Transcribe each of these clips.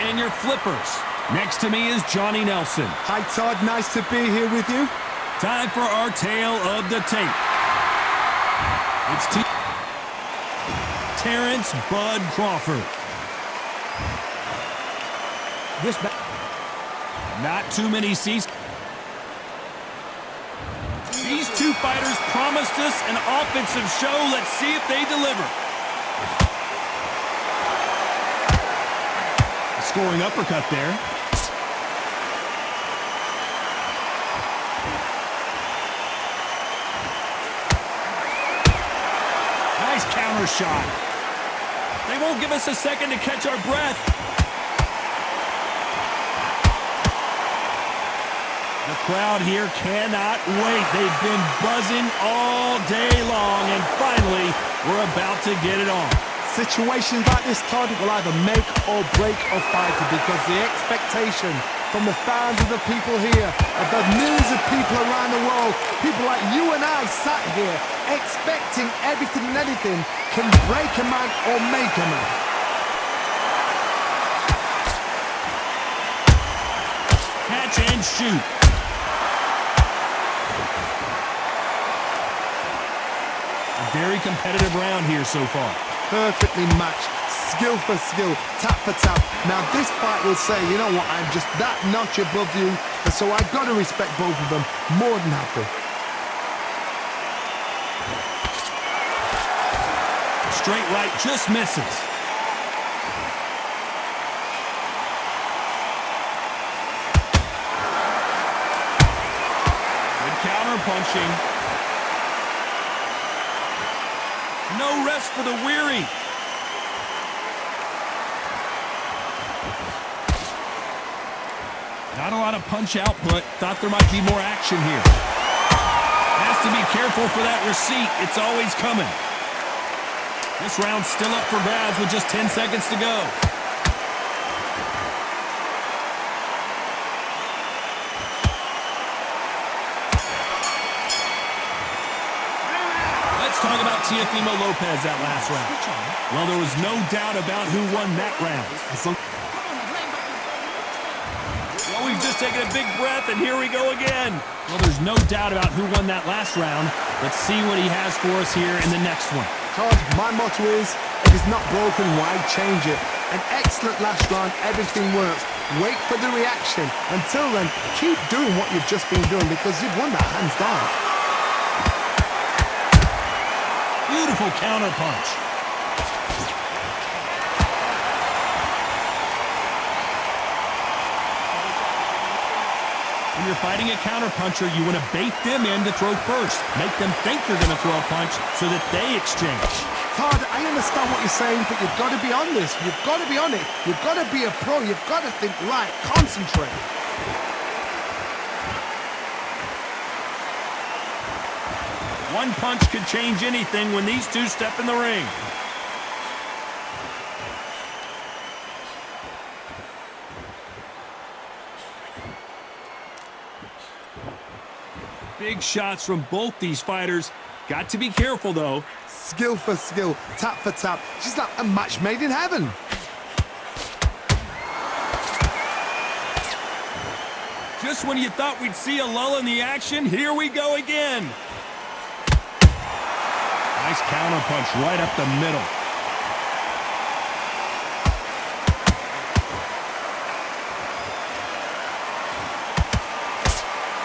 and your flippers. Next to me is Johnny Nelson. Hi, Todd. Nice to be here with you. Time for our tale of the tape. It's Terrence Bud Crawford. Not too many seasons. These two fighters promised us an offensive show. Let's see if they deliver. A scoring uppercut there. Nice counter shot. They won't give us a second to catch our breath. The crowd here cannot wait. They've been buzzing all day long, and finally, we're about to get it on. Situations like this, Todd, will either make or break a fighter because the expectation from the fans of the people here, of the millions of people around the world, people like you and I sat here expecting everything and anything, can break a man or make a man. Catch and shoot. Very competitive round here so far. Perfectly matched, skill for skill, tap for tap. Now this fight will say, you know what, I'm just that notch above you, and so I've got to respect both of them. More than happy. Straight right just misses. Good counter punching. No rest for the weary. Not a lot of punch output. Thought there might be more action here. Has to be careful for that receipt. It's always coming. This round's still up for grabs with just 10 seconds to go. Talk about Teofimo Lopez that last round. Well, there was no doubt about who won that round. Well, we've just taken a big breath, and here we go again. Well, there's no doubt about who won that last round. Let's see what he has for us here in the next one. Todd, my motto is, if it's not broken, why change it? An excellent last round, everything works. Wait for the reaction. Until then, keep doing what you've just been doing because you've won that hands down. Beautiful counter punch. When you're fighting a counter puncher, you want to bait them in to throw first. Make them think you're going to throw a punch so that they exchange. Todd, I understand what you're saying, but you've got to be on this. You've got to be on it. You've got to be a pro. You've got to think right. Concentrate. One punch could change anything when these two step in the ring. Big shots from both these fighters. Got to be careful, though. Skill for skill, tap for tap. Just like a match made in heaven. Just when you thought we'd see a lull in the action, here we go again. Nice counter punch right up the middle.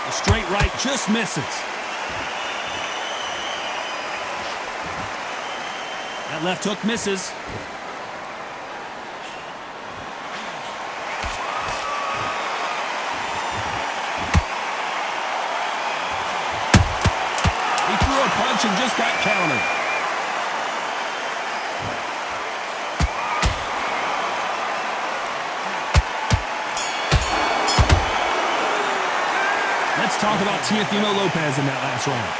The straight right just misses. That left hook misses. He threw a punch and just got countered. Let's talk about Teofimo Lopez in that last round.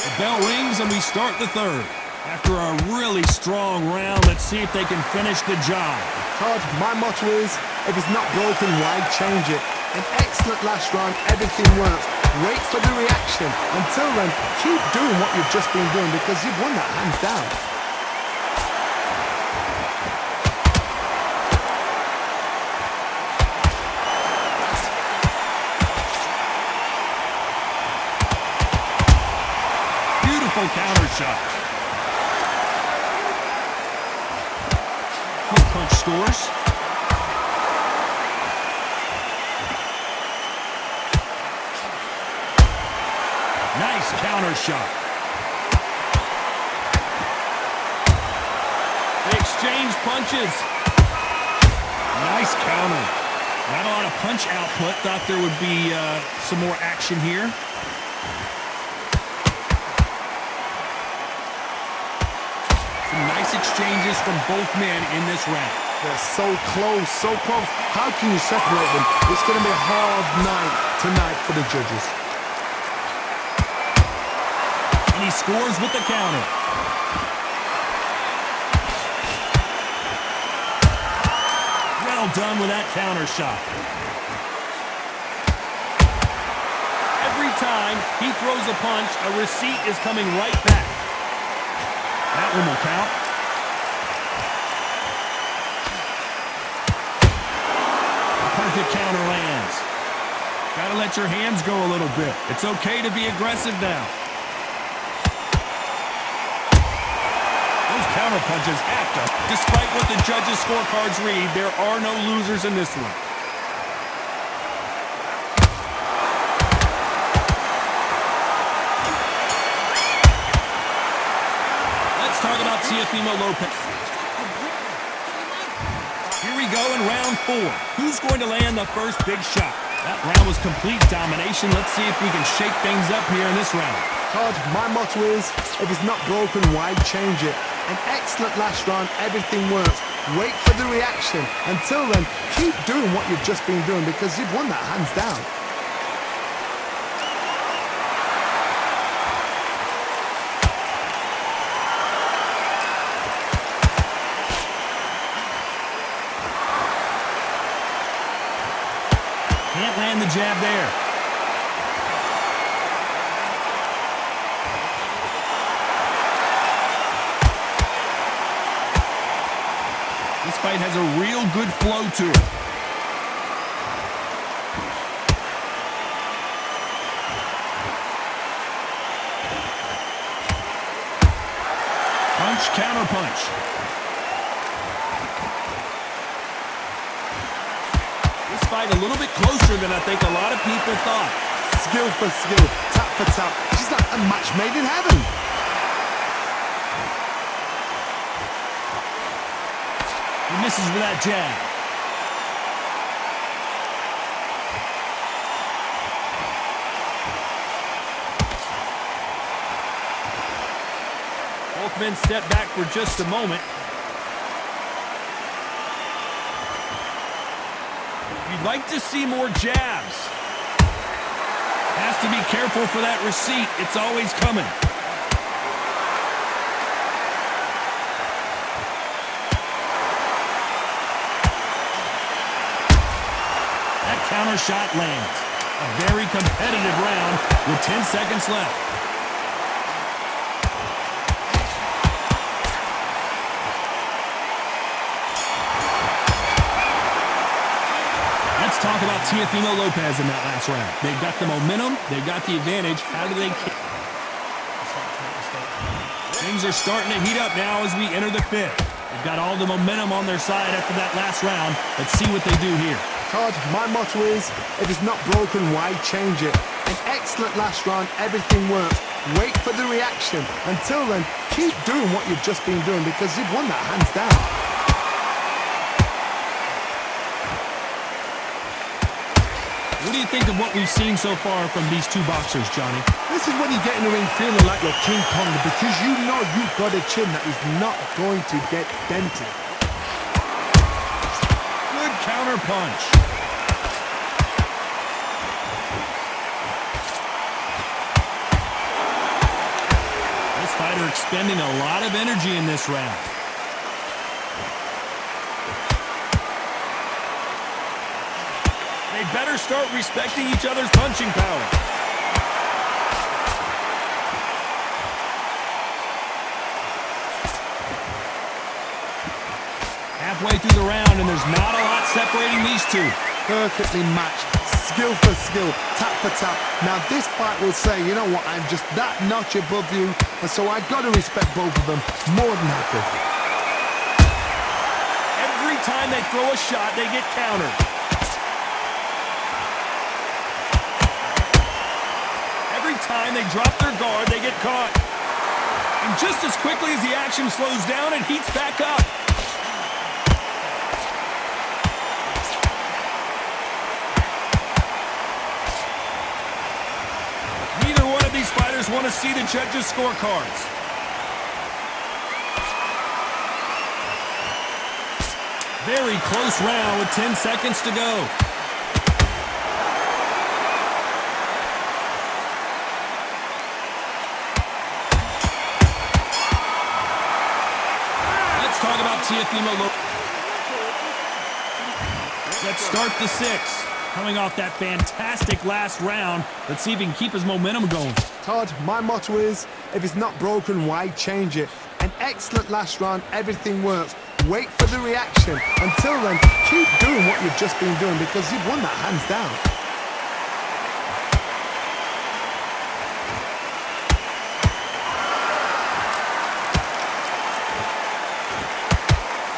The bell rings and we start the third. After a really strong round, let's see if they can finish the job. Todd, my motto is, if it's not broken, why change it? An excellent last round, everything works. Wait for the reaction. Until then, keep doing what you've just been doing because you've won that hands down. quick punch scores. Nice counter shot. They exchange punches. Nice counter. Not a lot of punch output. Thought there would be some more action here. Some nice exchanges from both men in this round. They're so close, so close. How can you separate them? It's going to be a hard night tonight for the judges. And he scores with the counter. Well done with that counter shot. Every time he throws a punch, a receipt is coming right back. That one will count. A perfect counter lands. Gotta let your hands go a little bit. It's okay to be aggressive now. Those counter punches have to. Despite what the judges' scorecards read, there are no losers in this one. Let's talk about Teofimo Lopez. Here we go in round 4. Who's going to land the first big shot? That round was complete domination. Let's see if we can shake things up here in this round. Todd, my motto is, if it's not broken, why change it? An excellent last round, everything works. Wait for the reaction. Until then, keep doing what you've just been doing because you've won that hands down. Can't land the jab there. This fight has a real good flow to it. Punch, counter punch. This fight a little bit closer than I think a lot of people thought. Skill for skill, tap for tap. She's like a match made in heaven. He misses with that jab. Both men step back for just a moment. You'd like to see more jabs. Has to be careful for that receipt. It's always coming. Counter shot lands. A very competitive round with 10 seconds left. Let's talk about Teofimo Lopez in that last round. They've got the momentum. They've got the advantage. How do they keep? Things are starting to heat up now as we enter the 5th. They've got all the momentum on their side after that last round. Let's see what they do here. Todd, my motto is, if it's not broken, why change it? An excellent last round, everything works. Wait for the reaction. Until then, keep doing what you've just been doing because you've won that hands down. What do you think of what we've seen so far from these two boxers, Johnny? This is when you get in the ring feeling like you're King Kong because you know you've got a chin that is not going to get dented. Good counter punch. This fighter expending a lot of energy in this round. They better start respecting each other's punching power. Halfway through the round, and there's not a lot separating these two. Perfectly matched, skill for skill, tap for tap. Now this fight will say, you know what, I'm just that notch above you, and so I got to respect both of them more than happy. time they throw a shot, they get countered. Every time they drop their guard, they get caught. And just as quickly as the action slows down, it heats back up. Neither one of these fighters want to see the judges' scorecards. Very close round with 10 seconds to go. Let's talk about Teofimo. Let's start the 6. Coming off that fantastic last round, let's see if he can keep his momentum going. Todd, my motto is, if it's not broken, why change it? An excellent last round, everything works. Wait for the reaction. Until then, keep doing what you've just been doing because you've won that hands down.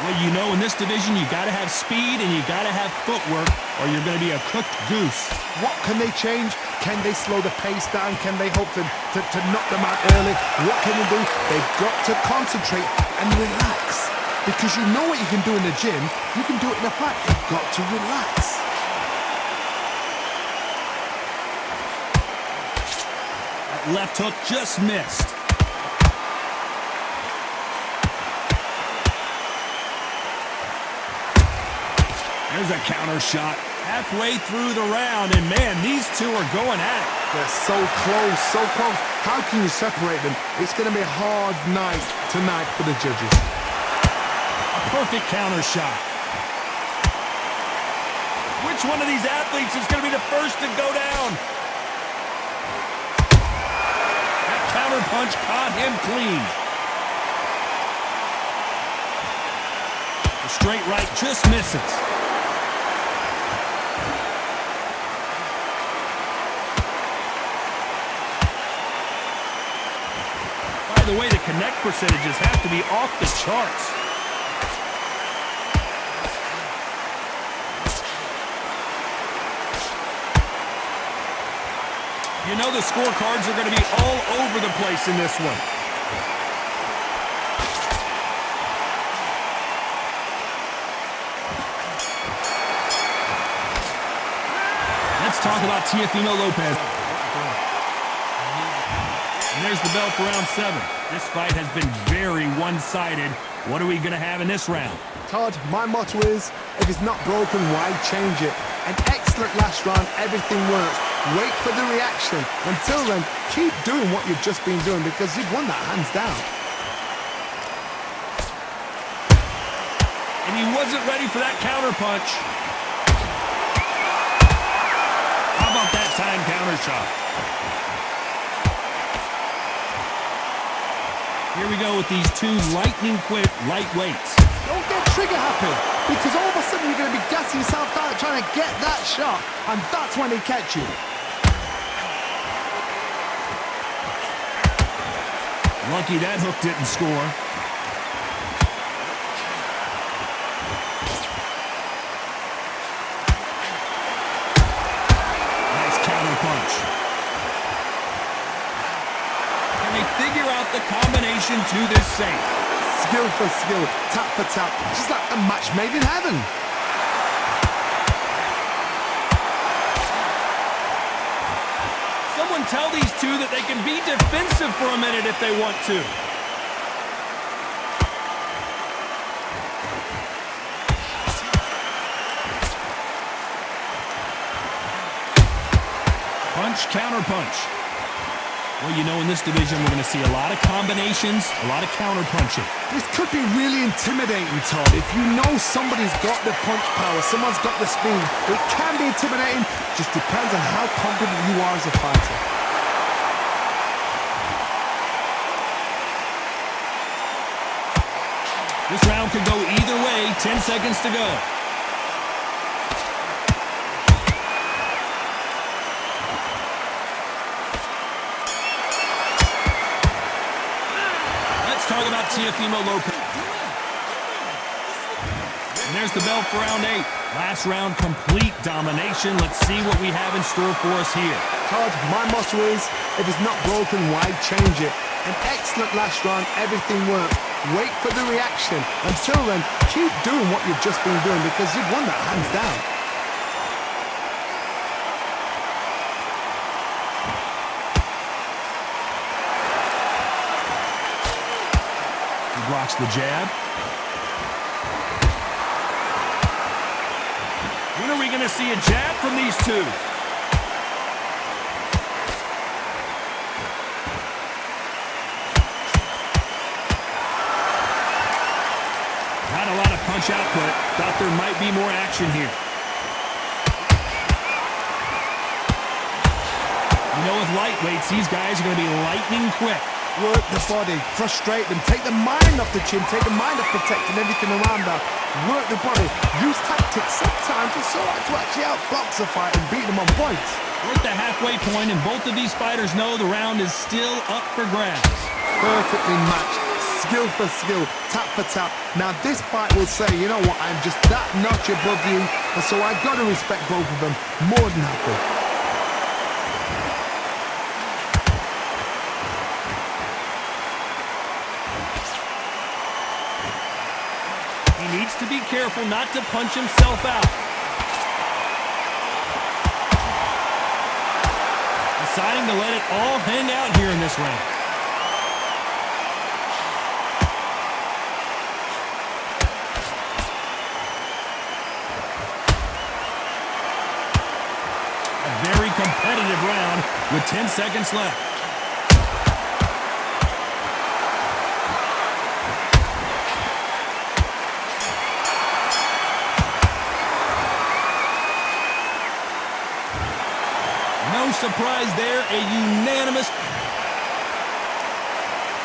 Well, you know, in this division, you got to have speed and you got to have footwork or you're going to be a cooked goose. What can they change? Can they slow the pace down? Can they hope to knock them out early? What can they do? They've got to concentrate and relax. Because you know what you can do in the gym, you can do it in the fight. You've got to relax. That left hook just missed. There's a counter shot halfway through the round, and man, these two are going at it. They're so close, so close. How can you separate them? It's going to be a hard night tonight for the judges. Perfect counter shot. Which one of these athletes is going to be the first to go down? That counter punch caught him clean. The straight right just misses. By the way, the connect percentages have to be off the charts. You know the scorecards are going to be all over the place in this one. Let's talk about Teofimo Lopez. And there's the bell for round 7. This fight has been very one-sided. What are we going to have in this round? Todd, my motto is, if it's not broken, why change it? An excellent last round, everything works. Wait for the reaction. Until then, keep doing what you've just been doing because you've won that hands down. And he wasn't ready for that counter punch. How about that time counter shot? Here we go with these two lightning-quick lightweights. Don't get trigger happy because all of a sudden you're going to be gassing yourself out trying to get that shot, and that's when they catch you. Lucky that hook didn't score. Nice counter punch. Can they figure out the combination to this safe? Skill for skill, tap for tap, just like a match made in heaven. Someone tell these two that they can be defensive for a minute if they want to. Punch, counter punch. Well, you know, in this division, we're going to see a lot of combinations, a lot of counter punching. This could be really intimidating, Todd. If you know somebody's got the punch power, someone's got the speed, it can be intimidating. Just depends on how confident you are as a fighter. This round could go either way. 10 seconds to go. Talk about Teofimo Lopez. And there's the bell for round 8. Last round, complete domination. Let's see what we have in store for us here. Todd, my motto is, if it's not broken, why change it? An excellent last round, everything worked. Wait for the reaction. Until then, keep doing what you've just been doing because you've won that hands down. He blocks the jab. When are we going to see a jab from these two? Not a lot of punch output. Thought there might be more action here. You know, with lightweights, these guys are going to be lightning quick. Work the body, frustrate them, take the mind off the chin, take the mind off protecting everything around that. Work the body, use tactics. Sometimes it's so hard to actually outbox a fight and beat them on points. We're at the halfway point, and both of these fighters know the round is still up for grabs. Perfectly matched, skill for skill, tap for tap. Now this fight will say, you know what, I'm just that notch above you, and so I got to respect both of them more than happy. He needs to be careful not to punch himself out. Deciding to let it all hang out here in this round. A very competitive round with 10 seconds left. No surprise there, a unanimous